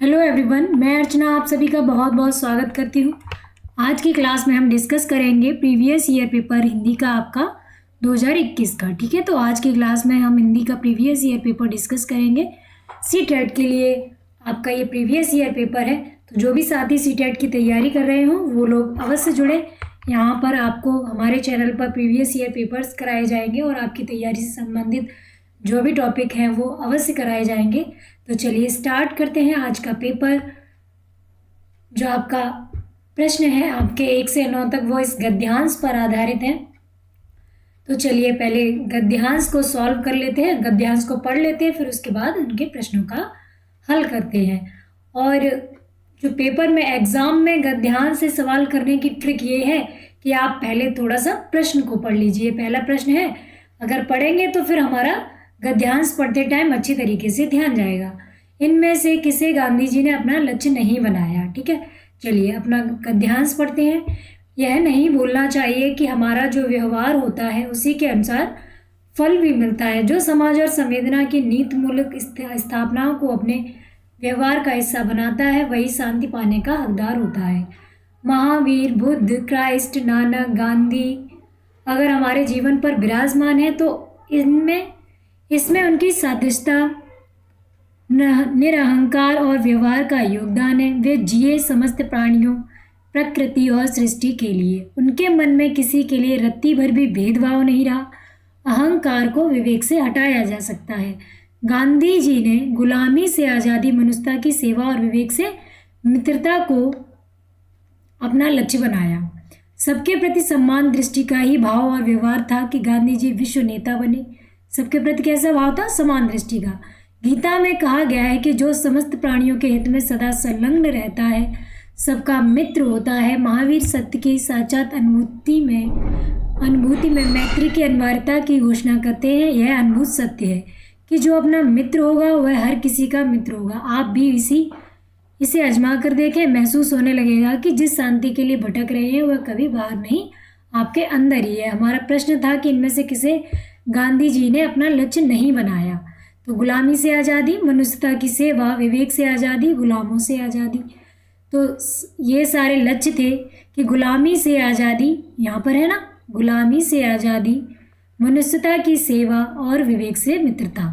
Hello everyone, मैं अर्चना आप सभी का बहुत बहुत स्वागत करती हूँ। आज की क्लास में हम डिस्कस करेंगे प्रीवियस ईयर पेपर हिंदी का आपका 2021 का। ठीक है, तो आज की क्लास में हम हिंदी का प्रीवियस ईयर पेपर डिस्कस करेंगे। सीटेट के लिए आपका ये प्रीवियस ईयर पेपर है, तो जो भी साथी सीटेट की तैयारी कर रहे हों वो लोग अवश्य जुड़े। यहाँ पर आपको हमारे चैनल पर प्रीवियस ईयर पेपर्स कराए जाएंगे और आपकी तैयारी से संबंधित जो भी टॉपिक हैं वो अवश्य कराए जाएंगे। तो चलिए स्टार्ट करते हैं आज का पेपर। जो आपका प्रश्न है आपके 1 से 9 तक वो इस गद्यांश पर आधारित है। तो चलिए पहले गद्यांश को सॉल्व कर लेते हैं, गद्यांश को पढ़ लेते हैं, फिर उसके बाद उनके प्रश्नों का हल करते हैं। और जो पेपर में एग्जाम में गद्यांश से सवाल करने की ट्रिक ये है कि आप पहले थोड़ा सा प्रश्न को पढ़ लीजिए। पहला प्रश्न है, अगर पढ़ेंगे तो फिर हमारा गद्यांश पढ़ते टाइम अच्छी तरीके से ध्यान जाएगा। इनमें से किसे गांधी जी ने अपना लक्ष्य नहीं बनाया। ठीक है, चलिए अपना गद्यांश पढ़ते हैं। यह नहीं भूलना चाहिए कि हमारा जो व्यवहार होता है उसी के अनुसार फल भी मिलता है। जो समाज और संवेदना की नीति मूलक स्थापनाओं को अपने व्यवहार का हिस्सा बनाता है वही शांति पाने का हकदार होता है। महावीर, बुद्ध, क्राइस्ट, नानक, गांधी अगर हमारे जीवन पर विराजमान है तो इसमें उनकी सादृश्यता, निरहंकार और व्यवहार का योगदान है। वे जिए समस्त प्राणियों, प्रकृति और सृष्टि के लिए। उनके मन में किसी के लिए रत्ती भर भी भेदभाव नहीं रहा। अहंकार को विवेक से हटाया जा सकता है। गांधी जी ने गुलामी से आज़ादी, मनुष्यता की सेवा और विवेक से मित्रता को अपना लक्ष्य बनाया। सबके प्रति सम्मान दृष्टि का ही भाव और व्यवहार था कि गांधी जी विश्व नेता बने। सबके प्रति कैसा भाव था? समान दृष्टि का। गीता में कहा गया है कि जो समस्त प्राणियों के हित में सदा संलग्न रहता है, सबका मित्र होता है। महावीर सत्य की साक्षात अनुभूति में मैत्री की अनिवार्यता की घोषणा करते हैं। यह अनुभूत सत्य है कि जो अपना मित्र होगा वह हर किसी का मित्र होगा। आप भी इसे आजमा कर देखें, महसूस होने लगेगा कि जिस शांति के लिए भटक रहे हैं वह कभी बाहर नहीं, आपके अंदर ही है। हमारा प्रश्न था कि इनमें से किसे गांधी जी ने अपना लक्ष्य नहीं बनाया। तो गुलामी से आज़ादी, मनुष्यता की सेवा, विवेक से आज़ादी, गुलामों से आज़ादी। तो ये सारे लक्ष्य थे कि गुलामी से आज़ादी, यहाँ पर है ना, गुलामी से आज़ादी, मनुष्यता की सेवा और विवेक से मित्रता।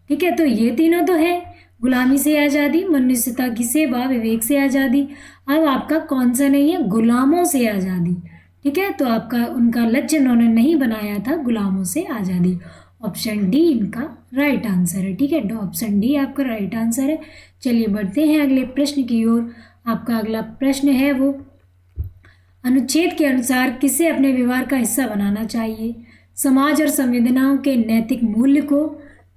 ठीक है, तो ये तीनों तो है, गुलामी से आज़ादी, मनुष्यता की सेवा, विवेक से आज़ादी। अब आपका कौन सा नहीं है? गुलामों से आज़ादी। ठीक है, तो आपका उनका लक्ष्य उन्होंने नहीं बनाया था, गुलामों से आज़ादी। ऑप्शन डी इनका राइट आंसर है। ठीक है, ऑप्शन डी आपका राइट आंसर है। चलिए बढ़ते हैं अगले प्रश्न की ओर। आपका अगला प्रश्न है वो, अनुच्छेद के अनुसार किसे अपने व्यवहार का हिस्सा बनाना चाहिए? समाज और संवेदनाओं के नैतिक मूल्य को,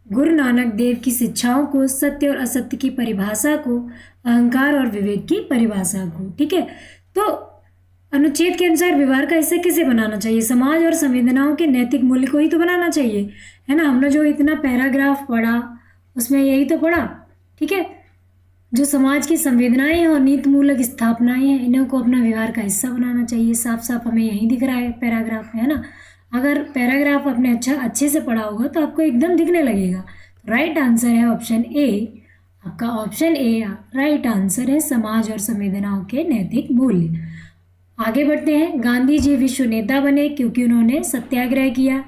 गुरु नानक देव की शिक्षाओं को, सत्य और असत्य की परिभाषा को, अहंकार और विवेक की परिभाषा को। ठीक है, तो अनुच्छेद के अनुसार व्यवहार का हिस्सा किसे बनाना चाहिए? समाज और संवेदनाओं के नैतिक मूल्य को ही तो बनाना चाहिए, है ना। हमने जो इतना पैराग्राफ पढ़ा उसमें यही तो पढ़ा। ठीक है, जो समाज की संवेदनाएं हैं और नीति मूलक स्थापनाएं हैं, इन्हों को अपना व्यवहार का हिस्सा बनाना चाहिए। साफ साफ हमें यही दिख रहा है पैराग्राफ में, है ना। अगर पैराग्राफ आपने अच्छे से पढ़ा होगा तो आपको एकदम दिखने लगेगा। राइट आंसर है ऑप्शन ए। आपका ऑप्शन ए राइट आंसर है, समाज और संवेदनाओं के नैतिक मूल्य। आगे बढ़ते हैं। गांधी जी विश्व नेता बने क्योंकि उन्होंने सत्याग्रह किया।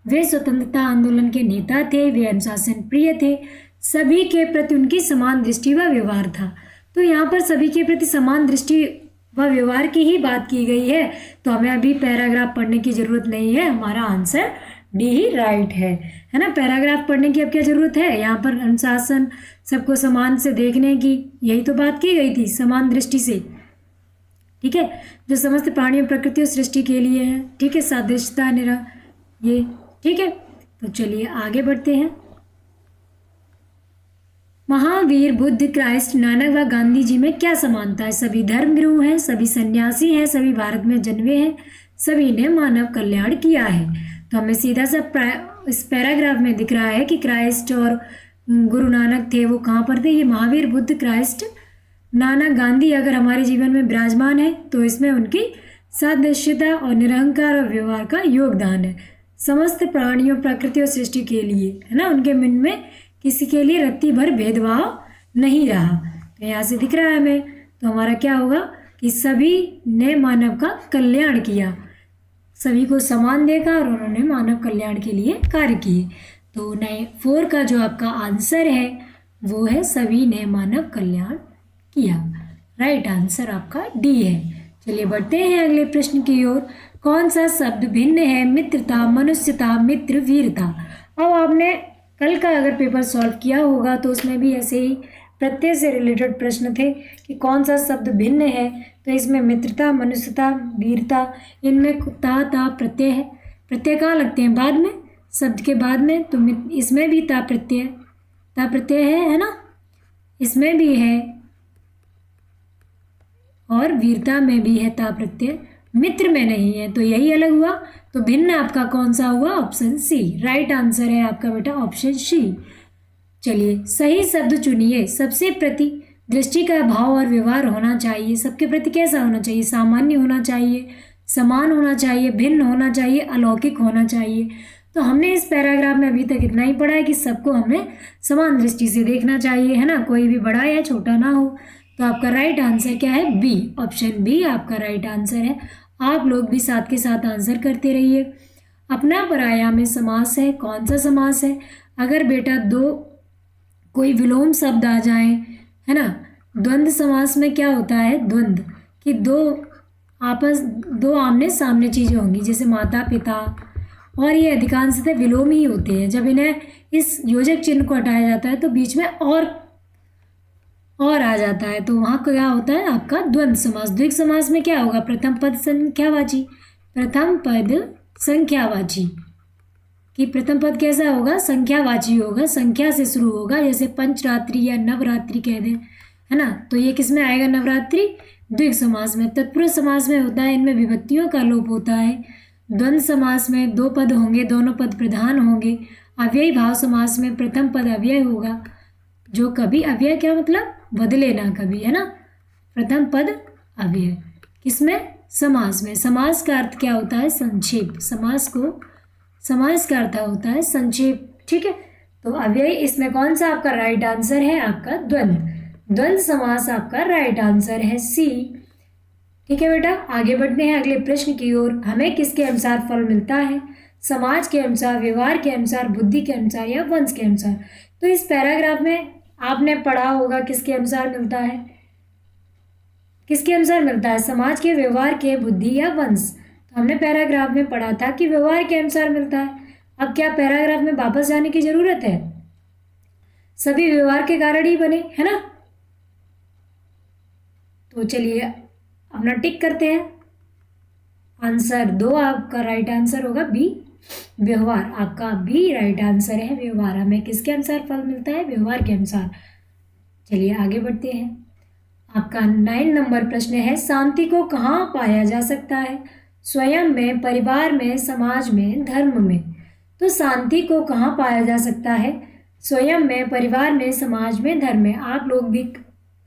वे स्वतंत्रता आंदोलन के नेता थे। वे अनुशासन प्रिय थे। सभी के प्रति उनकी समान दृष्टि व व्यवहार था। तो यहाँ पर सभी के प्रति समान दृष्टि व व्यवहार की ही बात की गई है, तो हमें अभी पैराग्राफ पढ़ने की ज़रूरत नहीं है। हमारा आंसर डी ही राइट है ना। पैराग्राफ पढ़ने की अब क्या ज़रूरत है? यहाँ पर अनुशासन, सबको समान से देखने की, यही तो बात की गई थी, समान दृष्टि से। ठीक है, जो समस्त प्राणियों, प्रकृति और सृष्टि के लिए है। ठीक है, सादृश्यता, ये ठीक है। तो चलिए आगे बढ़ते हैं। महावीर, बुद्ध, क्राइस्ट, नानक व गांधी जी में क्या समानता है? सभी धर्मगुरु हैं, सभी सन्यासी हैं, सभी भारत में जन्मे हैं, सभी ने मानव कल्याण किया है। तो हमें सीधा सा इस पैराग्राफ में दिख रहा है कि क्राइस्ट और गुरु नानक थे, वो कहाँ पर थे? ये महावीर, बुद्ध, क्राइस्ट, नानक, गांधी अगर हमारे जीवन में विराजमान है तो इसमें उनकी सादृश्यता और निरहंकार और व्यवहार का योगदान है। समस्त प्राणियों, प्रकृति और सृष्टि के लिए, है ना। उनके मन में किसी के लिए रत्ती भर भेदभाव नहीं रहा। तो यहाँ से दिख रहा है हमें, तो हमारा क्या होगा कि सभी ने मानव का कल्याण किया, सभी को सम्मान देगा और उन्होंने मानव कल्याण के लिए कार्य किए। तो 4 का जो आपका आंसर है वो है सभी ने मानव कल्याण किया। राइट आंसर आपका डी है। चलिए बढ़ते हैं अगले प्रश्न की ओर। कौन सा शब्द भिन्न है? मित्रता, मनुष्यता, मित्र, वीरता। अब आपने कल का अगर पेपर सॉल्व किया होगा तो उसमें भी ऐसे ही प्रत्यय से रिलेटेड प्रश्न थे कि कौन सा शब्द भिन्न है। तो इसमें मित्रता, मनुष्यता, वीरता, इनमें ता प्रत्यय है। प्रत्यय कहाँ लगते हैं? बाद में, शब्द के बाद में। तो इसमें भी ता प्रत्यय है ना, इसमें भी है और वीरता में भी है ता प्रत्यय, मित्र में नहीं है। तो यही अलग हुआ। तो भिन्न आपका कौन सा हुआ? Option C. राइट आंसर है आपका बेटा ऑप्शन सी। चलिए सही शब्द चुनिए। सबसे प्रति दृष्टि का भाव और व्यवहार होना चाहिए। सबके प्रति कैसा होना चाहिए? सामान्य होना चाहिए, समान होना चाहिए, भिन्न होना चाहिए, अलौकिक होना चाहिए। तो हमने इस पैराग्राफ में अभी तक इतना ही पढ़ा है कि सबको हमें समान दृष्टि से देखना चाहिए, है ना, कोई भी बड़ा या छोटा ना हो। तो आपका राइट आंसर क्या है? बी, ऑप्शन बी आपका राइट आंसर है। आप लोग भी साथ के साथ आंसर करते रहिए। अपना पराया में समास है। कौन सा समास है? अगर बेटा दो कोई विलोम शब्द आ जाए, है ना, द्वंद्व समास में क्या होता है? द्वंद्व कि दो आमने सामने चीज़ें होंगी, जैसे माता पिता, और ये अधिकांशतः विलोम ही होते हैं। जब इन्हें इस योजक चिन्ह को हटाया जाता है तो बीच में और आ जाता है, तो वहाँ क्या होता है? आपका द्वंद्व समास। द्विग समास में क्या होगा? प्रथम पद संख्यावाची, प्रथम पद संख्यावाची कि प्रथम पद कैसा होगा? संख्यावाची होगा, संख्या से शुरू होगा, जैसे पंचरात्रि या नवरात्रि कह दें, है ना। तो ये किस में आएगा? नवरात्रि। द्विग समास में। तत्पुरुष समास में होता है, इनमें विभक्तियों का लोप होता है। द्वंद्व समास में दो पद होंगे, दोनों पद प्रधान होंगे। अव्ययी भाव समास में प्रथम पद अव्यय होगा, जो कभी अव्यय क्या मतलब? बदले ना कभी, है ना। प्रथम पद अव्यय किसमें? समास में। समास का अर्थ क्या होता है? संक्षेप। समास का अर्थ होता है संक्षेप, ठीक है। तो अव्यय इसमें कौन सा आपका राइट आंसर है? आपका द्वंद्व समास आपका राइट आंसर है सी। ठीक है बेटा, आगे बढ़ते हैं अगले प्रश्न की ओर। हमें किसके अनुसार फल मिलता है? समाज के अनुसार, व्यवहार के अनुसार, बुद्धि के अनुसार या वंश के अनुसार। तो इस पैराग्राफ में आपने पढ़ा होगा किसके अनुसार मिलता है? किसके अनुसार मिलता है? समाज के, व्यवहार के, बुद्धि या वंश। तो हमने पैराग्राफ में पढ़ा था कि व्यवहार के अनुसार मिलता है। अब क्या पैराग्राफ में वापस जाने की जरूरत है? सभी व्यवहार के कारण ही बने, है ना। तो चलिए अपना टिक करते हैं। आंसर 2 आपका राइट आंसर होगा बी, व्यवहार। आपका बी राइट आंसर है, व्यवहार। हमें किसके अनुसार फल मिलता है? व्यवहार के अनुसार। चलिए आगे बढ़ते हैं। आपका 9 नंबर प्रश्न है, शांति को कहाँ पाया जा सकता है? स्वयं में, परिवार में, समाज में, धर्म में। तो शांति को कहाँ पाया जा सकता है? स्वयं में, परिवार में, समाज में, धर्म में। आप लोग भी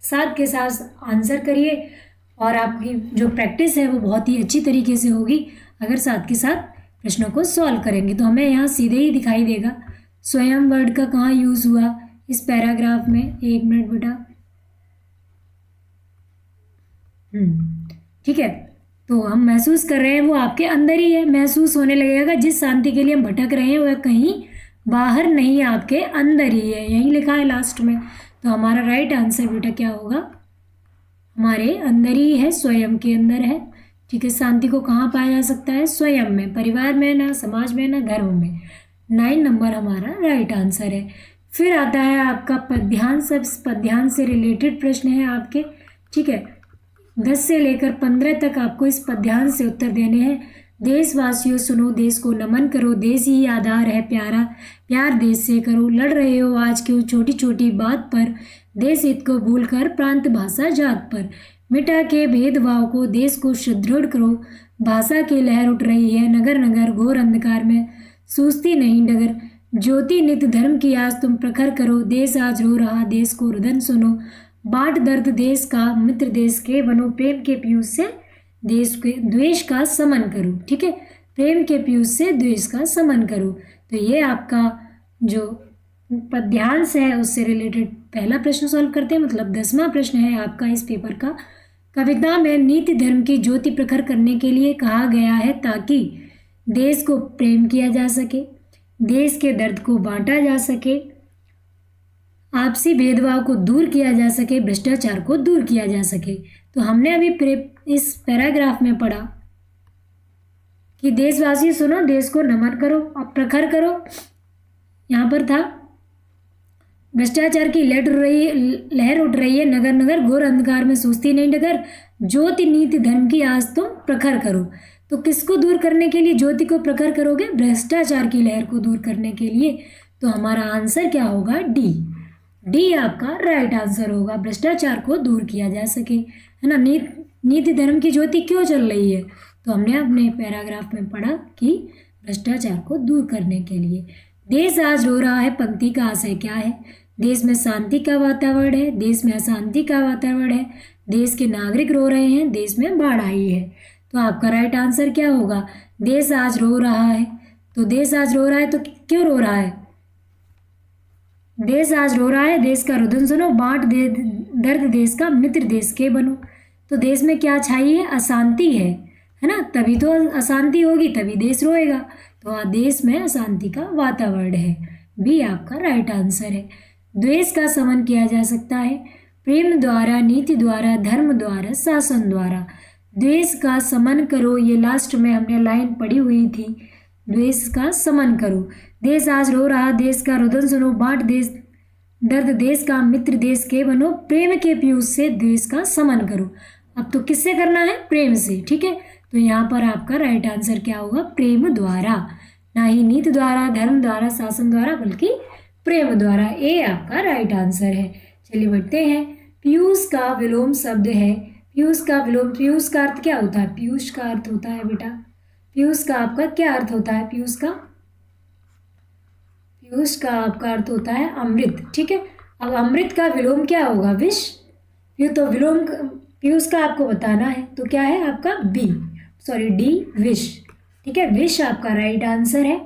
साथ के साथ आंसर करिए और आपकी जो प्रैक्टिस है वो बहुत ही अच्छी तरीके से होगी अगर साथ के साथ प्रश्नों को सॉल्व करेंगे। तो हमें यहाँ सीधे ही दिखाई देगा स्वयं वर्ड का कहाँ यूज़ हुआ इस पैराग्राफ में। 1 मिनट बेटा। ठीक है, तो हम महसूस कर रहे हैं वो आपके अंदर ही है। महसूस होने लगेगा। जिस शांति के लिए हम भटक रहे हैं वह कहीं बाहर नहीं, आपके अंदर ही है। यही लिखा है लास्ट में। तो हमारा राइट आंसर बेटा क्या होगा? हमारे अंदर ही है, स्वयं के अंदर है। ठीक है, शांति को कहाँ पाया जा सकता है? स्वयं में, परिवार में, ना समाज में, ना धर्म में। 9 नंबर हमारा राइट आंसर है। फिर आता है आपका पद्यांश। सब पद्यांश से रिलेटेड प्रश्न है आपके। ठीक है, 10 से लेकर 15 तक आपको इस पद्यांश से उत्तर देने हैं। देशवासियों सुनो, देश को नमन करो, देश ही आधार है प्यारा, प्यार देश से करो, लड़ रहे हो आज क्यों छोटी छोटी बात पर, देश हित को भूलकर प्रांत भाषा जात पर, मिटा के भेदभाव को देश को सुदृढ़ करो, भाषा की लहर उठ रही है नगर नगर घोर अंधकार में, सूझती नहीं डगर, ज्योति नित धर्म की आज तुम प्रखर करो, देश आज रो रहा देश को रुदन सुनो, बांट दर्द देश का मित्र देश के बनो, प्रेम के पीयूष से देश के द्वेष का समन करो। ठीक है, प्रेम के पीयूष से द्वेष का समन करो। तो ये आपका जो पद्यांश है उससे रिलेटेड पहला प्रश्न सॉल्व करते हैं, मतलब 10वां प्रश्न है आपका इस पेपर का। कविता में नीति धर्म की ज्योति प्रखर करने के लिए कहा गया है ताकि देश को प्रेम किया जा सके, देश के दर्द को बांटा जा सके, आपसी भेदभाव को दूर किया जा सके, भ्रष्टाचार को दूर किया जा सके। तो हमने अभी इस पैराग्राफ में पढ़ा कि देशवासी सुनो, देश को नमन करो, अब प्रखर करो। यहाँ पर था भ्रष्टाचार की लहर उठ रही है नगर नगर, घोर अंधकार में सोचती नहीं डगर, ज्योति नीति धर्म की आज तुम प्रखर करो। तो किसको दूर करने के लिए ज्योति को प्रखर करोगे? भ्रष्टाचार की लहर को दूर करने के लिए। तो हमारा आंसर क्या होगा? डी। डी आपका राइट आंसर होगा, भ्रष्टाचार को दूर किया जा सके, है ना। नीति धर्म की ज्योति क्यों चल रही है? तो हमने अपने पैराग्राफ में पढ़ा कि भ्रष्टाचार को दूर करने के लिए। देश आज रो रहा है पंक्ति का आशय क्या है? देश में शांति का वातावरण है, देश में अशांति का वातावरण है, देश के नागरिक रो रहे हैं, देश में बाढ़ आई है। तो आपका राइट आंसर क्या होगा? देश आज रो रहा है। तो देश आज रो रहा है तो क्यों रो रहा है? देश आज रो रहा है, देश का रुदन सुनो, बांट दे दर्द देश का, मित्र देश के बनो। तो देश में क्या छाई है? अशांति है ना। तभी तो अशांति होगी, तभी देश रोएगा। तो देश में अशांति का वातावरण है। बी आपका राइट आंसर है। द्वेष का शमन किया जा सकता है प्रेम द्वारा, नीति द्वारा, धर्म द्वारा, शासन द्वारा। द्वेष का शमन करो, ये लास्ट में हमने लाइन पढ़ी हुई थी। द्वेष का शमन करो, देश आज रो रहा, देश का रुदन सुनो, बांट देश दर्द देश का, मित्र देश के बनो, प्रेम के पीयूष से द्वेष का शमन करो। अब तो किससे करना है? प्रेम से, ठीक है। तो यहाँ पर आपका राइट आंसर क्या होगा? प्रेम द्वारा, ना ही नीति द्वारा, धर्म द्वारा, शासन द्वारा, बल्कि प्रेम द्वारा। ए आपका राइट आंसर है। चलिए बढ़ते हैं। पीयूष का विलोम शब्द है, पीयूष का विलोम, पीयूष का अर्थ क्या होता है? पीयूष का अर्थ होता है बेटा, पीयूष का आपका क्या अर्थ होता है? पीयूष का आपका अर्थ होता है अमृत, ठीक है। अब अमृत का विलोम क्या होगा? विष। तो विलोम पीयूष का आपको बताना है, तो क्या है आपका? डी, विष, ठीक है। विष आपका राइट आंसर है।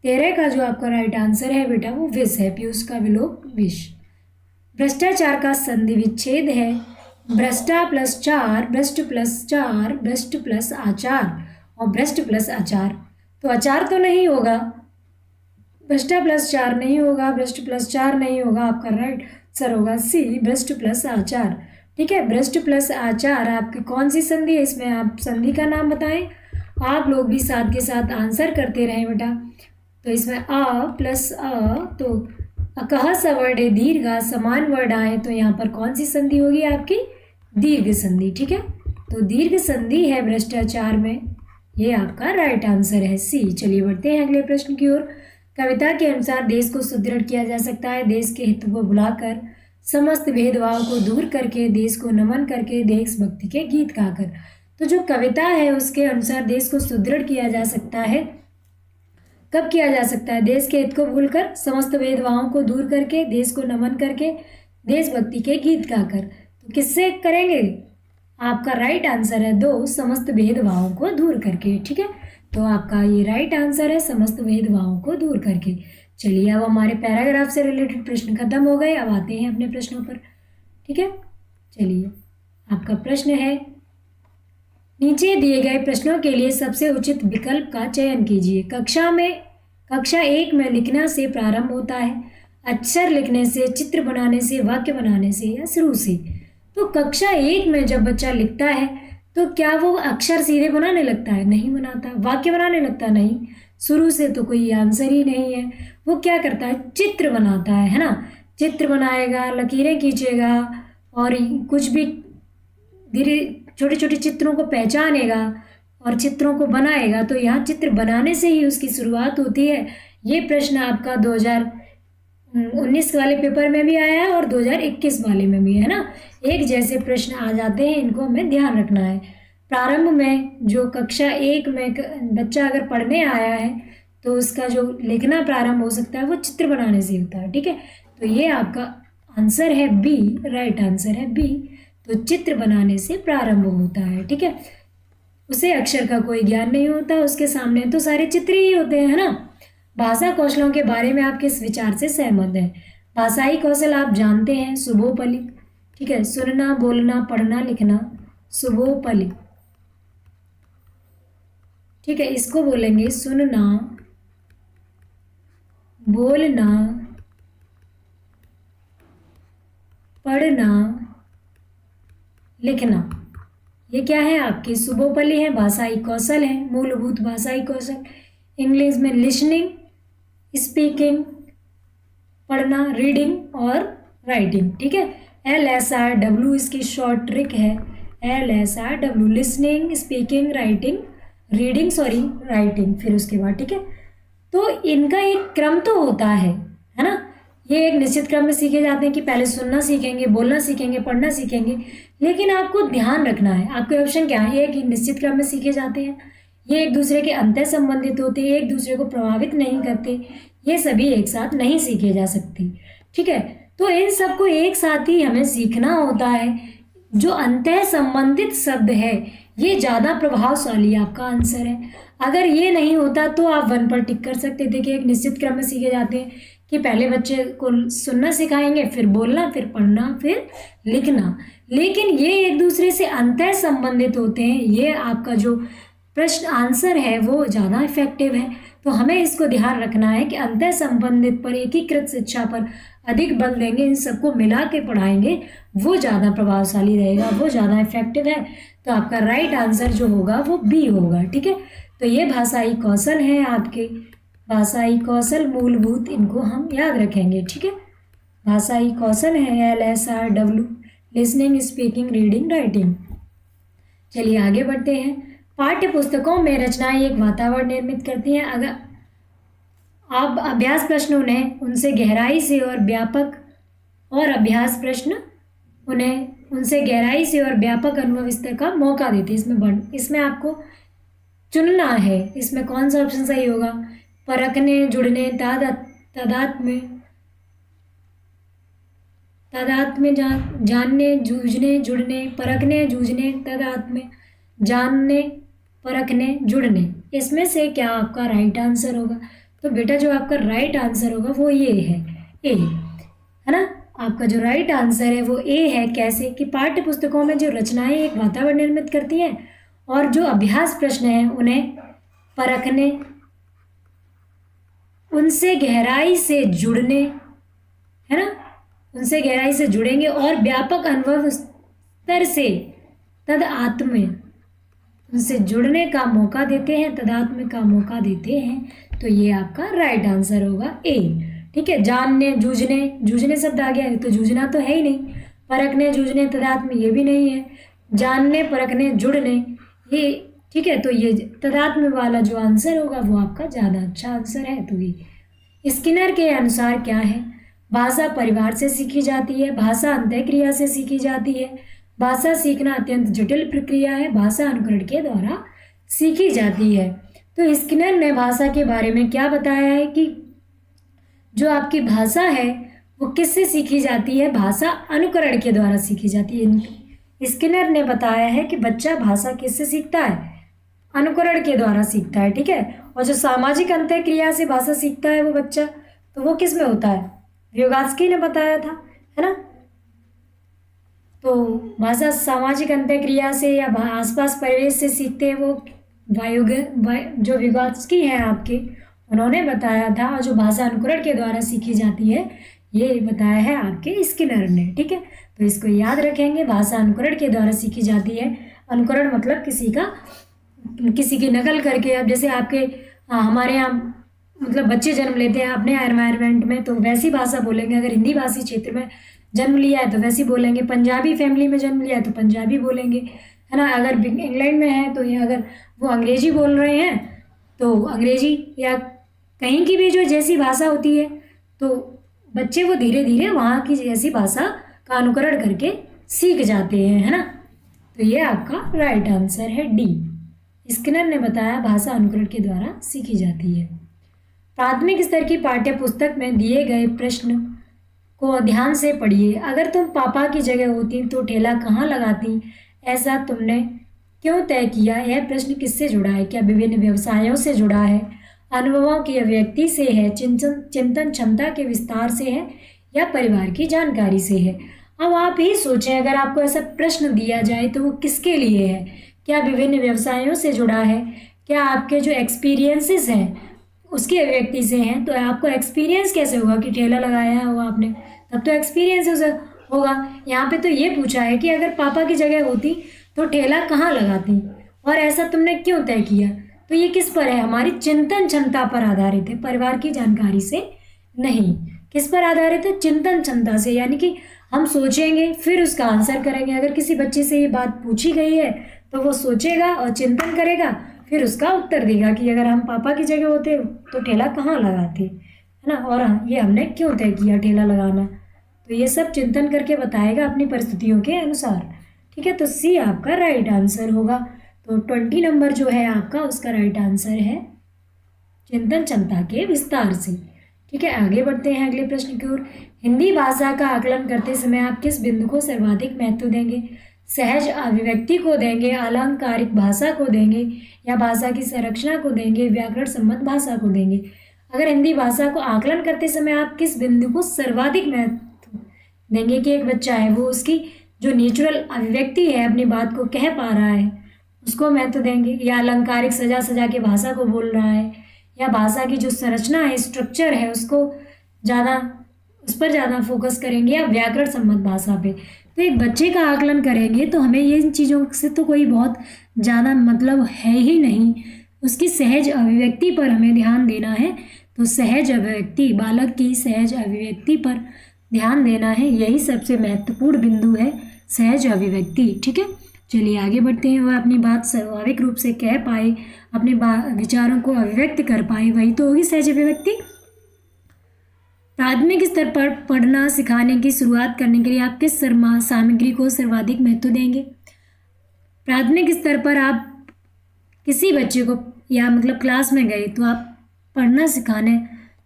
13 का जो आपका राइट आंसर है बेटा वो विष है, पीयूष का विलोम विष। भ्रष्टाचार का संधि विच्छेद है भ्रष्टा प्लस चार, भ्रष्ट प्लस चार, भ्रष्ट प्लस आचार और भ्रष्ट प्लस आचार। तो आचार तो नहीं होगा, भ्रष्टा प्लस चार नहीं होगा, भ्रष्ट प्लस चार नहीं होगा, आपका राइट आंसर होगा सी, भ्रष्ट प्लस आचार, ठीक है। भ्रष्ट प्लस आचार आपकी कौन सी संधि है? इसमें आप संधि का नाम बताएं। आप लोग भी साथ के साथ आंसर करते रहें बेटा। तो इसमें अ प्लस अ, तो अकह सा वर्ड है, दीर्घ समान वर्ड आए तो यहाँ पर कौन सी संधि होगी आपकी? दीर्घ संधि, ठीक है। तो दीर्घ संधि है भ्रष्टाचार में, ये आपका राइट आंसर है सी। चलिए बढ़ते हैं अगले प्रश्न की ओर। कविता के अनुसार देश को सुदृढ़ किया जा सकता है देश के हित को भुलाकर, समस्त भेदभाव को दूर करके, देश को नमन करके, देशभक्ति के गीत गाकर। तो जो कविता है उसके अनुसार देश को सुदृढ़ किया जा सकता है। कब किया जा सकता है? देश के हित को भूलकर, समस्त भेदभावों को दूर करके, देश को नमन करके, देशभक्ति के गीत गाकर। तो किससे करेंगे? आपका राइट आंसर है 2, समस्त भेदभावों को दूर करके, ठीक है। तो आपका ये राइट आंसर है, समस्त भेदभावों को दूर करके। चलिए अब हमारे पैराग्राफ से रिलेटेड प्रश्न खत्म हो गए, अब आते हैं अपने प्रश्नों पर, ठीक है। चलिए आपका प्रश्न है, नीचे दिए गए प्रश्नों के लिए सबसे उचित विकल्प का चयन कीजिए। कक्षा 1 में लिखना से प्रारंभ होता है, अक्षर लिखने से, चित्र बनाने से, वाक्य बनाने से या शुरू से। तो कक्षा 1 में जब बच्चा लिखता है तो क्या वो अक्षर सीधे बनाने लगता है? नहीं बनाता। वाक्य बनाने लगता? नहीं। शुरू से तो कोई आंसर ही नहीं है। वो क्या करता है? चित्र बनाता है ना। चित्र बनाएगा, लकीरें खींचेगा और कुछ भी धीरे छोटे छोटे चित्रों को पहचानेगा और चित्रों को बनाएगा। तो यहाँ चित्र बनाने से ही उसकी शुरुआत होती है। ये प्रश्न आपका 2019 वाले पेपर में भी आया है और 2021 वाले में भी, है ना। एक जैसे प्रश्न आ जाते हैं, इनको हमें ध्यान रखना है। प्रारंभ में जो कक्षा 1 में बच्चा अगर पढ़ने आया है तो उसका जो लिखना प्रारंभ हो सकता है वो चित्र बनाने से होता है, ठीक है। तो ये आपका आंसर है बी, राइट आंसर है बी। तो चित्र बनाने से प्रारंभ होता है, ठीक है। उसे अक्षर का कोई ज्ञान नहीं होता, उसके सामने तो सारे चित्र ही होते हैं, है ना। भाषा कौशलों के बारे में आप किस विचार से सहमत हैं? भाषाई कौशल आप जानते हैं, शुभोपली, ठीक है, सुनना, बोलना, पढ़ना, लिखना, शुभोपली, ठीक है, इसको बोलेंगे सुनना, बोलना, पढ़ना, लिखना, ये क्या है आपके शुभोपली है, भाषाई कौशल है, मूलभूत भाषाई कौशल। इंग्लिश में लिसनिंग, स्पीकिंग, पढ़ना, रीडिंग और राइटिंग, ठीक है। LSRW इसकी शॉर्ट ट्रिक है, LSRW, listening, speaking, writing, reading, sorry writing, फिर उसके बाद, ठीक है। तो इनका एक क्रम तो होता है ना, ये एक निश्चित क्रम में सीखे जाते हैं कि पहले सुनना सीखेंगे, बोलना सीखेंगे, पढ़ना सीखेंगे, लेकिन आपको ध्यान रखना है, आपके ऑप्शन क्या है, एक निश्चित क्रम में सीखे जाते हैं, ये एक दूसरे के अंतर संबंधित होते हैं, एक दूसरे को प्रभावित नहीं करते, ये सभी एक साथ नहीं सीखे जा सकते, ठीक है। तो इन सबको एक साथ ही हमें सीखना होता है। जो अंतः संबंधित शब्द है ये ज़्यादा प्रभावशाली आपका आंसर है। अगर ये नहीं होता तो आप 1 पर टिक कर सकते थे कि एक निश्चित क्रम में सीखे जाते हैं कि पहले बच्चे को सुनना सिखाएंगे, फिर बोलना, फिर पढ़ना, फिर लिखना, लेकिन ये एक दूसरे से अंतः संबंधित होते हैं। ये आपका जो प्रश्न आंसर है वो ज़्यादा इफेक्टिव है। तो हमें इसको ध्यान रखना है कि अंतः संबंधित पर, एकीकृत शिक्षा पर अधिक बल देंगे, इन सबको मिला के पढ़ाएंगे, वो ज़्यादा प्रभावशाली रहेगा, वो ज़्यादा इफेक्टिव है। तो आपका राइट आंसर जो होगा वो बी होगा, ठीक है। तो ये भाषाई कौशल है आपके, भाषाई कौशल मूलभूत, इनको हम याद रखेंगे, ठीक है। भाषाई कौशल है LSRW, listening, speaking, reading, writing. चलिए आगे बढ़ते हैं। पाठ्य पुस्तकों में रचनाएं एक वातावरण निर्मित करती हैं। अगर आप अभ्यास प्रश्न उन्हें उनसे गहराई से और व्यापक, और अभ्यास प्रश्न उन्हें उनसे गहराई से और व्यापक अनुभव स्तर का मौका देते हैं। इसमें आपको चुनना है, इसमें कौन सा ऑप्शन सही होगा। परखने, जुड़ने, तादात्म्य, जानने, जूझने, जुड़ने, परखने, जूझने, तादात्म्य, जानने, परखने, जुड़ने, इसमें से क्या आपका राइट आंसर होगा। तो बेटा जो आपका राइट आंसर होगा वो ये है, ए, है ना। आपका जो राइट आंसर है वो ए है। कैसे कि पाठ्य पुस्तकों में जो रचनाएं एक वातावरण निर्मित करती हैं और जो अभ्यास प्रश्न हैं उन्हें परखने, उनसे गहराई से जुड़ने, है ना, उनसे गहराई से जुड़ेंगे और व्यापक अनुभव स्तर से तदात्म्य, उनसे जुड़ने का मौका देते हैं, तदात्म्य का मौका देते हैं। तो ये आपका राइट आंसर होगा ए, ठीक है। जानने, जूझने, जूझने शब्द आ गया है तो जूझना तो है ही नहीं। परखने, जूझने, तदात्म्य ये भी नहीं है। जानने, परखने, जुड़ने, ये ठीक है। तो ये तदात्म्य वाला जो आंसर होगा वो आपका ज़्यादा अच्छा आंसर है। तो ये स्किनर के अनुसार क्या है, भाषा परिवार से सीखी जाती है, भाषा अंतःक्रिया से सीखी जाती है, भाषा सीखना अत्यंत जटिल प्रक्रिया है, भाषा अनुकरण के द्वारा सीखी जाती है। तो स्किनर ने भाषा के बारे में क्या बताया है कि जो आपकी भाषा है वो किससे सीखी जाती है, भाषा अनुकरण के द्वारा सीखी जाती है। स्किनर ने बताया है कि बच्चा भाषा किससे सीखता है, अनुकरण के द्वारा सीखता है, ठीक है। और जो सामाजिक अंतःक्रिया से भाषा सीखता है वो बच्चा, तो वो किस में होता है, व्योगात्स्की ने बताया था, है ना। तो भाषा सामाजिक अंतःक्रिया से या आसपास परिवेश से सीखते हैं वो जो व्योगात्स्की हैं आपके, उन्होंने बताया था। और जो भाषा अनुकरण के द्वारा सीखी जाती है ये बताया है आपके स्किनर ने, ठीक है। तो इसको याद रखेंगे, भाषा अनुकरण के द्वारा सीखी जाती है। अनुकरण मतलब किसी की नकल करके। अब जैसे आपके हमारे यहाँ मतलब बच्चे जन्म लेते हैं अपने एनवायरनमेंट में तो वैसी भाषा बोलेंगे। अगर हिंदी भाषी क्षेत्र में जन्म लिया है तो वैसी बोलेंगे, पंजाबी फैमिली में जन्म लिया है तो पंजाबी बोलेंगे, है ना। अगर इंग्लैंड में है तो ये अगर वो अंग्रेजी बोल रहे हैं तो अंग्रेजी, या कहीं की भी जो जैसी भाषा होती है तो बच्चे वो धीरे धीरे वहाँ की जैसी भाषा का अनुकरण करके सीख जाते हैं, है ना। तो ये आपका राइट आंसर है डी। स्किनर ने बताया भाषा अनुकरण के द्वारा सीखी जाती है। प्राथमिक स्तर की पाठ्य पुस्तक में दिए गए प्रश्न को ध्यान से पढ़िए। अगर तुम पापा की जगह होती तो ठेला कहाँ लगाती, ऐसा तुमने क्यों तय किया, यह प्रश्न किससे जुड़ा है, क्या विभिन्न व्यवसायों से जुड़ा है, अनुभवों की अभिव्यक्ति से है, चिंतन क्षमता के विस्तार से है, या परिवार की जानकारी से है। अब आप ही सोचें, अगर आपको ऐसा प्रश्न दिया जाए तो वो किसके लिए है? क्या विभिन्न व्यवसायों से जुड़ा है? क्या आपके जो एक्सपीरियंसेस हैं उसकी अभिव्यक्ति से हैं? तो आपको एक्सपीरियंस कैसे होगा कि ठेला लगाया हो आपने, तब तो एक्सपीरियंस होगा। यहाँ पे तो ये पूछा है कि अगर पापा की जगह होती तो ठेला कहाँ लगाती, और ऐसा तुमने क्यों तय किया? तो ये किस पर है? हमारी चिंतन क्षमता पर आधारित है, परिवार की जानकारी से नहीं। किस पर आधारित है? चिंतन क्षमता से, यानी कि हम सोचेंगे फिर उसका आंसर करेंगे। अगर किसी बच्चे से ये बात पूछी गई है तो वो सोचेगा और चिंतन करेगा, फिर उसका उत्तर देगा कि अगर हम पापा की जगह होते तो ठेला कहाँ लगाते, है ना, और ये हमने क्यों तय किया ठेला लगाना। तो ये सब चिंतन करके बताएगा अपनी परिस्थितियों के अनुसार। ठीक है, तो सी आपका राइट आंसर होगा। तो 20 नंबर जो है आपका, उसका राइट आंसर है चिंतन क्षमता के विस्तार से। ठीक है, आगे बढ़ते हैं अगले प्रश्न की ओर। हिंदी भाषा का आकलन करते समय आप किस बिंदु को सर्वाधिक महत्व देंगे? सहज अभिव्यक्ति को देंगे, अलंकारिक भाषा को देंगे, या भाषा की संरचना को देंगे, व्याकरण सम्मत भाषा को देंगे? अगर हिंदी भाषा को आकलन करते समय आप किस बिंदु को सर्वाधिक महत्व देंगे कि एक बच्चा है वो उसकी जो नेचुरल अभिव्यक्ति है, अपनी बात को कह पा रहा है, उसको महत्व देंगे, या अलंकारिक सजा सजा के भाषा को बोल रहा है, या भाषा की जो संरचना है, स्ट्रक्चर है, उसको ज़्यादा उस पर ज़्यादा फोकस करेंगे, या व्याकरण सम्मत भाषा पे? तो एक बच्चे का आकलन करेंगे तो हमें ये इन चीज़ों से तो कोई बहुत ज़्यादा मतलब है ही नहीं, उसकी सहज अभिव्यक्ति पर हमें ध्यान देना है। तो सहज अभिव्यक्ति, बालक की सहज अभिव्यक्ति पर ध्यान देना है, यही सबसे महत्वपूर्ण बिंदु है, सहज अभिव्यक्ति। ठीक है, चलिए आगे बढ़ते हैं। और अपनी बात स्वाभाविक रूप से कह पाए, अपने विचारों को अभिव्यक्त कर पाए, वही तो होगी सहज अभिव्यक्ति। प्राथमिक स्तर पर पढ़ना सिखाने की शुरुआत करने के लिए आप किस सामग्री को सर्वाधिक महत्व देंगे? प्राथमिक स्तर पर आप किसी बच्चे को, या मतलब क्लास में गए तो आप पढ़ना सिखाने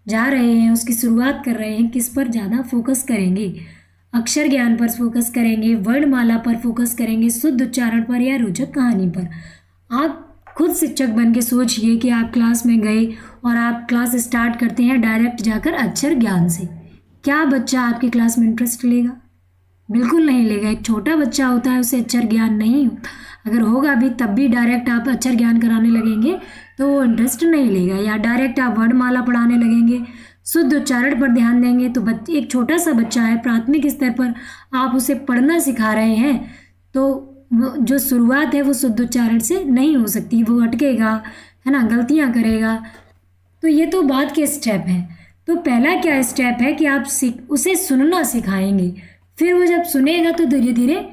जा रहे हैं, उसकी शुरुआत कर रहे हैं, किस पर ज़्यादा फोकस करेंगे? अक्षर ज्ञान पर फोकस करेंगे, वर्णमाला पर फोकस करेंगे, शुद्ध उच्चारण पर, या रोचक कहानी पर? आप खुद शिक्षक बन के सोचिए कि आप क्लास में गए और आप क्लास स्टार्ट करते हैं डायरेक्ट जाकर अक्षर ज्ञान से, क्या बच्चा आपकी क्लास में इंटरेस्ट लेगा? बिल्कुल नहीं लेगा। एक छोटा बच्चा होता है, उसे अक्षर ज्ञान नहीं होता, अगर होगा भी तब भी डायरेक्ट आप अक्षर ज्ञान कराने लगेंगे तो वो इंटरेस्ट नहीं लेगा, या डायरेक्ट आप वर्णमाला पढ़ाने लगेंगे, शुद्ध उच्चारण पर ध्यान देंगे। तो एक छोटा सा बच्चा है, प्राथमिक स्तर पर आप उसे पढ़ना सिखा रहे हैं, तो जो शुरुआत है वो शुद्ध उच्चारण से नहीं हो सकती, वो अटकेगा, है ना, गलतियाँ करेगा। तो ये तो बाद के स्टेप हैं। तो पहला क्या स्टेप है कि आप उसे सुनना सिखाएंगे, फिर वो जब सुनेगा तो धीरे धीरे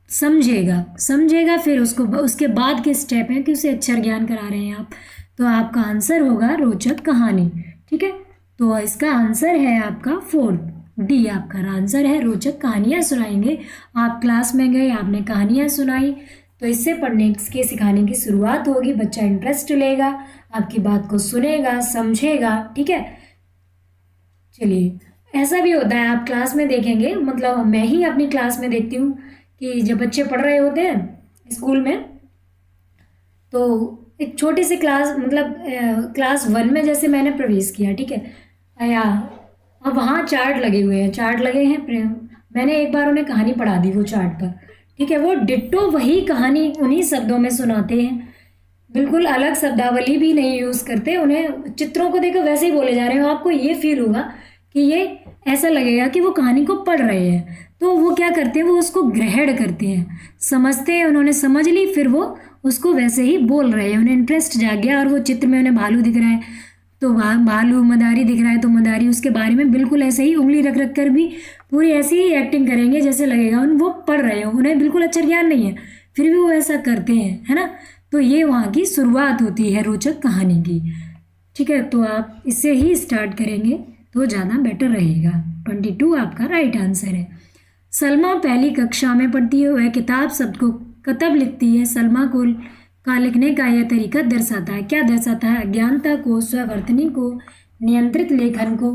समझेगा, फिर उसके बाद के स्टेप हैं कि उसे अक्षर ज्ञान करा रहे हैं आप। तो आपका आंसर होगा रोचक कहानी। ठीक है, तो इसका आंसर है आपका 4, डी आपका आंसर है, रोचक कहानियाँ सुनाएंगे। आप क्लास में गए, आपने कहानियाँ सुनाई, तो इससे पढ़ने के सिखाने की शुरुआत होगी, बच्चा इंटरेस्ट लेगा, आपकी बात को सुनेगा, समझेगा। ठीक है, चलिए, ऐसा भी होता है आप क्लास में देखेंगे, मतलब मैं ही अपनी क्लास में देखती हूँ कि जब बच्चे पढ़ रहे होते हैं स्कूल में, तो एक छोटी सी क्लास, मतलब क्लास 1 में जैसे मैंने प्रवेश किया, ठीक है, आया, अब वहाँ चार्ट लगे हुए हैं, चार्ट लगे हैं, मैंने एक बार उन्हें कहानी पढ़ा दी वो चार्ट पर, ठीक है, वो डिट्टो वही कहानी उन्हीं शब्दों में सुनाते हैं, बिल्कुल अलग शब्दावली भी नहीं यूज़ करते, उन्हें चित्रों को देखो वैसे ही बोले जा रहे हो, आपको ये फील होगा कि ये ऐसा लगेगा कि वो कहानी को पढ़ रहे हैं। तो वो क्या करते हैं, वो उसको ग्रहण करते हैं, समझते हैं, उन्होंने समझ ली, फिर वो उसको वैसे ही बोल रहे हैं, उन्हें इंटरेस्ट जाग गया, और वो चित्र में उन्हें भालू दिख रहा है तो भालू, मदारी दिख रहा है तो मदारी, उसके बारे में बिल्कुल ऐसे ही उंगली रख रख कर भी पूरी ऐसी ही एक्टिंग करेंगे जैसे लगेगा वो पढ़ रहे हो, उन्हें बिल्कुल अक्षर ज्ञान नहीं है, फिर भी वो ऐसा करते हैं, है ना। तो ये वहाँ की शुरुआत होती है रोचक कहानी की। ठीक है, तो आप इससे ही स्टार्ट करेंगे तो ज़्यादा बेटर रहेगा। 22 आपका राइट आंसर है। सलमा पहली कक्षा में पढ़ती है, वह किताब शब्द को कतब लिखती है, सलमा को का लिखने का यह तरीका दर्शाता है, क्या दर्शाता है? अज्ञानता को, स्ववर्तनी को, नियंत्रित लेखन को,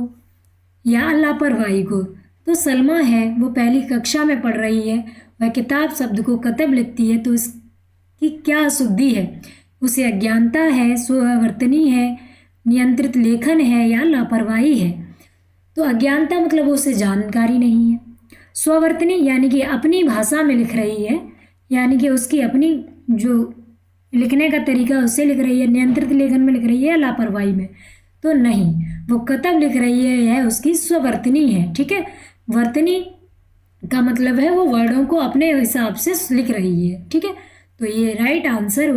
या लापरवाही को। तो सलमा है वो पहली कक्षा में पढ़ रही है, वह किताब शब्द को कतब लिखती है, तो इसकी क्या अशुद्धि है? उसे अज्ञानता है, स्ववर्तनी है, नियंत्रित लेखन है या लापरवाही है। तो अज्ञानता मतलब उसे जानकारी नहीं है। स्ववर्तनी यानी कि अपनी भाषा में लिख रही है, यानी कि उसकी अपनी जो लिखने का तरीका उससे लिख रही है। नियंत्रित लेखन में लिख रही है या लापरवाही में, तो नहीं, वो कतब लिख रही है, यह उसकी स्ववर्तनी है। ठीक है, वर्तनी का मतलब है वो वर्डों को अपने हिसाब से लिख रही है। ठीक है, तो ये राइट आंसर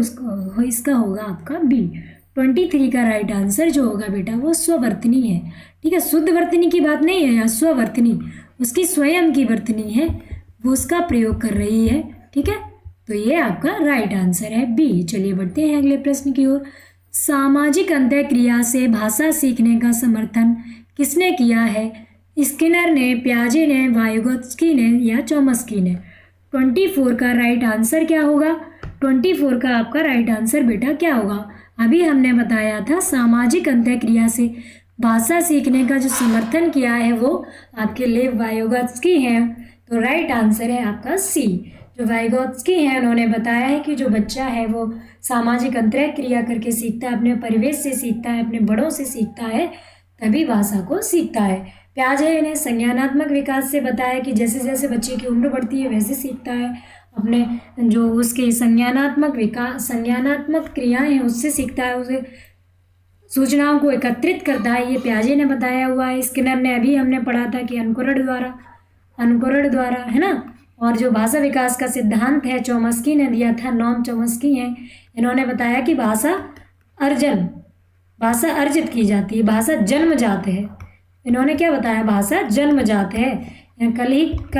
इसका होगा आपका बी। 23 का राइट आंसर जो होगा बेटा वो स्ववर्तनी है। ठीक है, शुद्ध वर्तनी की बात नहीं है यहाँ, स्ववर्तनी उसकी स्वयं की वर्तनी है, वो उसका प्रयोग कर रही है। ठीक है, तो ये आपका राइट आंसर है बी। चलिए बढ़ते हैं अगले प्रश्न की ओर। सामाजिक अंतःक्रिया से भाषा सीखने का समर्थन किसने किया है? स्किनर ने, पियाजे ने, वाइगोत्स्की ने या चॉम्स्की ने? 24 का राइट आंसर क्या होगा? 24 का आपका राइट आंसर बेटा क्या होगा? अभी हमने बताया था सामाजिक अंतःक्रिया से भाषा सीखने का जो समर्थन किया है वो आपके लेव वाइगोत्स्की हैं। तो राइट आंसर है आपका सी। जो वाइगोत्स्की हैं उन्होंने बताया है कि जो बच्चा है वो सामाजिक अंतःक्रिया करके सीखता है, अपने परिवेश से सीखता है, अपने बड़ों से सीखता है, तभी भाषा को सीखता है। पियाजे ने संज्ञानात्मक विकास से बताया कि जैसे जैसे बच्चे की उम्र बढ़ती है वैसे सीखता है, अपने जो उसके संज्ञानात्मक क्रियाएं हैं उससे सीखता है, उसे सूचनाओं को एकत्रित करता है, ये पियाजे ने बताया हुआ है। स्किनर ने अभी हमने पढ़ा था कि अनुकरण द्वारा है ना। और जो भाषा विकास का सिद्धांत है चॉम्स्की ने दिया था, नॉम चॉम्स्की हैं, इन्होंने बताया कि भाषा अर्जित की जाती है, भाषा जन्मजात है। इन्होंने क्या बताया? भाषा जन्मजात है। कल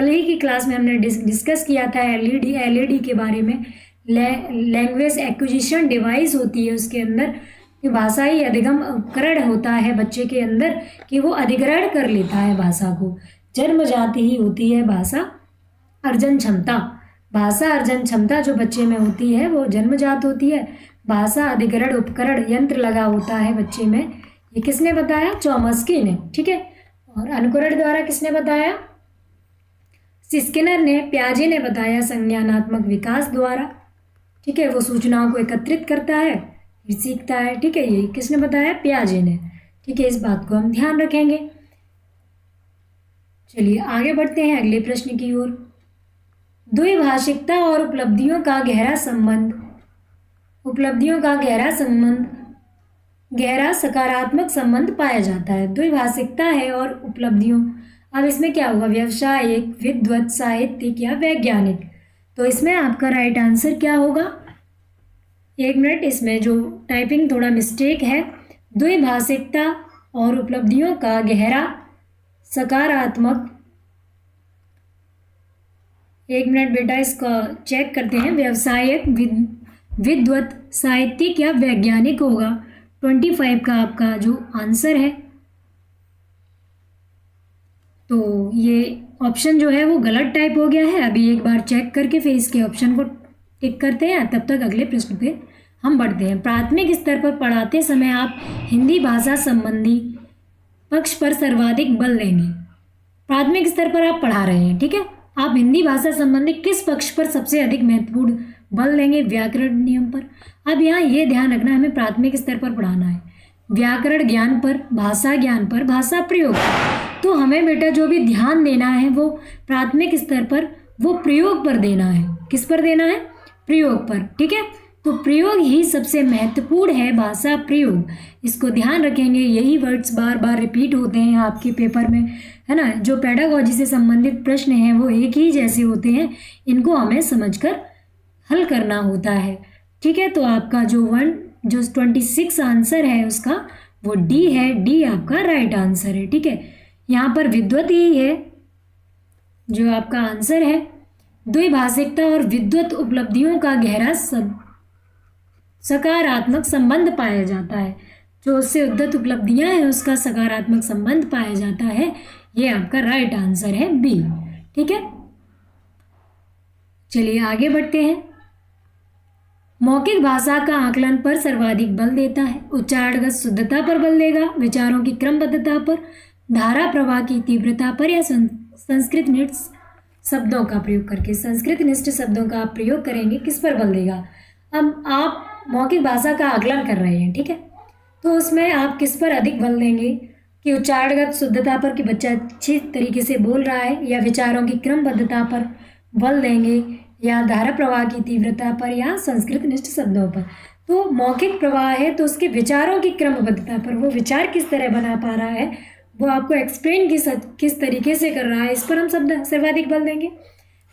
ही की क्लास में हमने डिस्कस किया था एलईडी के बारे में। लैंग्वेज एक्विजिशन डिवाइस होती है उसके अंदर, कि भाषा ही अधिगम उपकरण होता है बच्चे के अंदर, कि वो अधिग्रहण कर लेता है भाषा को। जन्मजात ही होती है भाषा अर्जन क्षमता। भाषा अर्जन क्षमता जो बच्चे में होती है वो जन्मजात होती है। भाषा अधिग्रहण उपकरण यंत्र लगा होता है बच्चे में, ये किसने बताया? चॉम्स्की ने। ठीक है, और अनुकरण द्वारा किसने बताया? स्किनर ने। पियाजे ने बताया संज्ञानात्मक विकास द्वारा। ठीक है, वो सूचनाओं को एकत्रित करता है फिर सीखता है। ठीक है, ये किसने बताया? पियाजे ने। ठीक है, इस बात को हम ध्यान रखेंगे। चलिए आगे बढ़ते हैं अगले प्रश्न की ओर। द्विभाषिकता और उपलब्धियों का गहरा सकारात्मक संबंध पाया जाता है। द्विभाषिकता है और उपलब्धियों, अब इसमें क्या होगा? व्यावसायिक, विद्वत, साहित्यिक या वैज्ञानिक? तो इसमें आपका राइट आंसर क्या होगा? एक मिनट, इसमें जो टाइपिंग थोड़ा मिस्टेक है। द्विभाषिकता और उपलब्धियों का गहरा सकारात्मक, एक मिनट बेटा इसका चेक करते हैं। व्यावसायिक, विद्वत, साहित्यिक या वैज्ञानिक होगा 25 का आपका जो आंसर है। तो ये ऑप्शन जो है वो गलत टाइप हो गया है। अभी एक बार चेक करके फिर इसके ऑप्शन को टिक करते हैं, तब तक अगले प्रश्न पे हम बढ़ते हैं। प्राथमिक स्तर पर पढ़ाते समय आप हिंदी भाषा संबंधी पक्ष पर सर्वाधिक बल देंगे। प्राथमिक स्तर पर आप पढ़ा रहे हैं, ठीक है, आप हिंदी भाषा संबंधी किस पक्ष पर सबसे अधिक महत्वपूर्ण बल देंगे? व्याकरण नियम पर। अब यहाँ ये ध्यान रखना, हमें प्राथमिक स्तर पर पढ़ाना है, व्याकरण ज्ञान पर, भाषा ज्ञान पर, भाषा प्रयोग पर। तो हमें बेटा जो भी ध्यान देना है वो प्राथमिक स्तर पर वो प्रयोग पर देना है। किस पर देना है? प्रयोग पर। ठीक है, तो प्रयोग ही सबसे महत्वपूर्ण है, भाषा प्रयोग। इसको ध्यान रखेंगे, यही वर्ड्स बार बार रिपीट होते हैं आपके पेपर में, है ना। जो पेडागॉजी से संबंधित प्रश्न हैं वो एक ही जैसे होते हैं, इनको हमें समझकर हल करना होता है। ठीक है, तो आपका जो 26 आंसर है उसका वो डी है। डी आपका राइट आंसर है। ठीक है, यहाँ पर विद्वत ही है जो आपका आंसर है। द्विभाषिकता और विद्वत उपलब्धियों का गहरा सकारात्मक संबंध पाया जाता है। जो उससे उद्धत उपलब्धियां हैं उसका सकारात्मक संबंध पाया जाता है। ये आपका राइट आंसर है बी। ठीक है, चलिए आगे बढ़ते हैं। मौखिक भाषा का आकलन पर सर्वाधिक बल देता है। उच्चारणगत शुद्धता पर बल देगा, विचारों की क्रमबद्धता पर, धारा प्रवाह की तीव्रता पर, या संस्कृतनिष्ठ शब्दों का प्रयोग करके? संस्कृतनिष्ठ शब्दों का आप प्रयोग करेंगे, किस पर बल देगा? अब आप मौखिक भाषा का आकलन कर रहे हैं, ठीक है, तो उसमें आप किस पर अधिक बल देंगे कि उच्चारणगत शुद्धता पर कि बच्चा अच्छी तरीके से बोल रहा है, या विचारों की क्रमबद्धता पर बल देंगे, या धारा प्रवाह की तीव्रता पर, या संस्कृत निष्ठ शब्दों पर। तो मौखिक प्रवाह है तो उसके विचारों की क्रमबद्धता पर, वो विचार किस तरह बना पा रहा है, वो आपको एक्सप्लेन किस तरीके से कर रहा है, इस पर हम सर्वाधिक बल देंगे,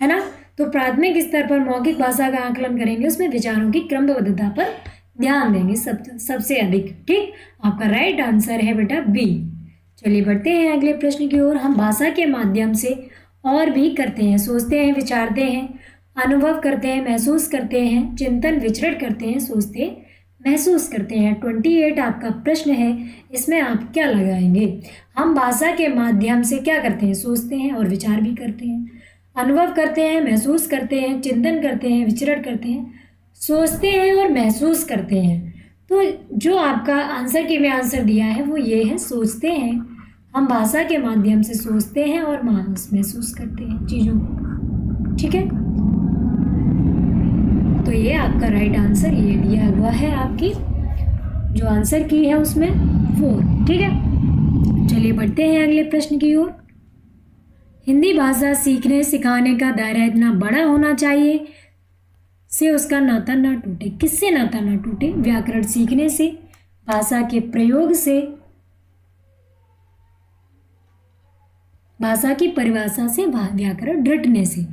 है ना। तो प्राथमिक स्तर पर मौखिक भाषा का आकलन करेंगे, उसमें विचारों की क्रमबद्धता पर ध्यान देंगे सबसे अधिक। ठीक, आपका राइट आंसर है बेटा बी। चलिए बढ़ते हैं अगले प्रश्न की ओर। हम भाषा के माध्यम से और भी करते हैं, सोचते हैं, विचारते हैं, अनुभव करते हैं, महसूस करते हैं, चिंतन विचरण करते हैं, सोचते महसूस करते हैं। 28 आपका प्रश्न है, इसमें आप क्या लगाएंगे? हम भाषा के माध्यम से क्या करते हैं? सोचते हैं और विचार भी करते हैं, अनुभव करते हैं, महसूस करते हैं, चिंतन करते हैं, विचरण करते हैं, सोचते हैं और महसूस करते हैं। तो जो आपका आंसर की में आंसर दिया है वो ये है, सोचते हैं। हम भाषा के माध्यम से सोचते हैं और महसूस करते हैं चीज़ों को। ठीक है, तो ये आपका राइट आंसर ये दिया हुआ है, आपकी जो आंसर की है उसमें 4। ठीक है, चलिए बढ़ते हैं अगले प्रश्न की ओर। हिंदी भाषा सीखने सिखाने का दायरा इतना बड़ा होना चाहिए से उसका नाता ना टूटे। किससे नाता ना टूटे? व्याकरण सीखने से, भाषा के प्रयोग से, भाषा की परिभाषा से, व्याकरण रटने से।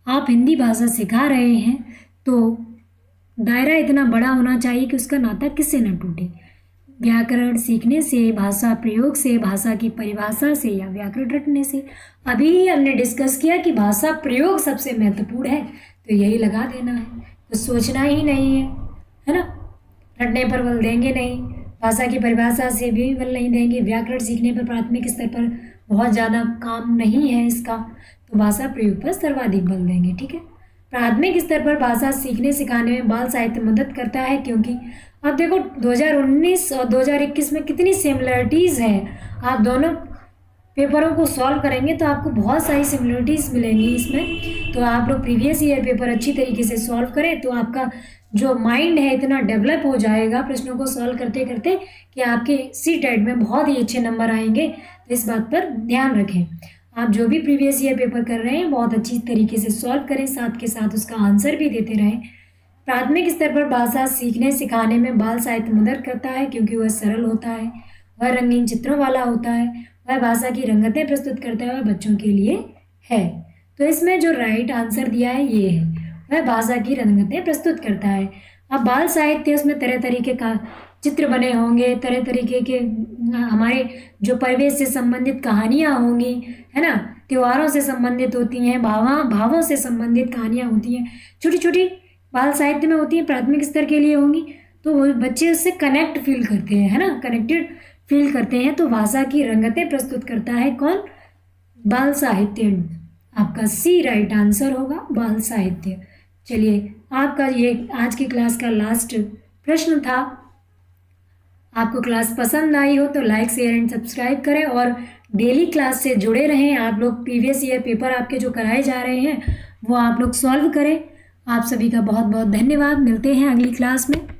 आप हिंदी भाषा सिखा रहे हैं तो दायरा इतना बड़ा होना चाहिए कि उसका नाता किससे न टूटे। व्याकरण सीखने से, भाषा प्रयोग से, भाषा की परिभाषा से, या व्याकरण रटने से। अभी हमने डिस्कस किया कि भाषा प्रयोग सबसे महत्वपूर्ण है, तो यही लगा देना है, कुछ सोचना ही नहीं है ना। रटने पर बल देंगे नहीं, भाषा की परिभाषा से भी बल नहीं देंगे, व्याकरण सीखने पर प्राथमिक स्तर पर बहुत ज़्यादा काम नहीं है इसका, तो भाषा प्रयोग पर सर्वाधिक बल देंगे। ठीक है, प्राथमिक स्तर पर भाषा सीखने सिखाने में बाल साहित्य मदद करता है, क्योंकि अब देखो 2019 और 2021 में कितनी सिमिलरिटीज़ हैं। आप दोनों पेपरों को सॉल्व करेंगे तो आपको बहुत सारी सिमिलरिटीज़ मिलेंगी इसमें। तो आप लोग प्रीवियस ईयर पेपर अच्छी तरीके से सॉल्व करें तो आपका जो माइंड है इतना डेवलप हो जाएगा प्रश्नों को सॉल्व करते करते कि आपके CTET में बहुत ही अच्छे नंबर आएंगे। तो इस बात पर ध्यान रखें। आप जो भी प्रीवियस ईयर पेपर कर रहे हैं बहुत अच्छी तरीके से सॉल्व करें, साथ के साथ उसका आंसर भी देते रहें। प्राथमिक स्तर पर भाषा सीखने सिखाने में बाल साहित्य मदद करता है, क्योंकि वह सरल होता है, वह रंगीन चित्रों वाला होता है, वह भाषा की रंगतें प्रस्तुत करता है, वह बच्चों के लिए है। तो इसमें जो राइट आंसर दिया है ये है, वह भाषा की रंगतें प्रस्तुत करता है। अब बाल साहित्य उसमें तरह तरीके का चित्र बने होंगे, तरह तरीके के हमारे जो परिवेश से संबंधित कहानियाँ होंगी, है ना, त्योहारों से संबंधित होती हैं, भावों से संबंधित कहानियाँ होती हैं, छोटी छोटी बाल साहित्य में होती हैं, प्राथमिक स्तर के लिए होंगी। तो वो बच्चे उससे कनेक्ट फील करते हैं, है ना, कनेक्टेड फील करते हैं। तो भाषा की रंगतें प्रस्तुत करता है कौन? बाल साहित्य। आपका सी राइट आंसर होगा, बाल साहित्य। चलिए, आपका ये आज की क्लास का लास्ट प्रश्न था। आपको क्लास पसंद आई हो तो लाइक शेयर एंड सब्सक्राइब करें और डेली क्लास से जुड़े रहें। आप लोग प्रीवियस ईयर पेपर आपके जो कराए जा रहे हैं वो आप लोग सॉल्व करें। आप सभी का बहुत बहुत धन्यवाद। मिलते हैं अगली क्लास में।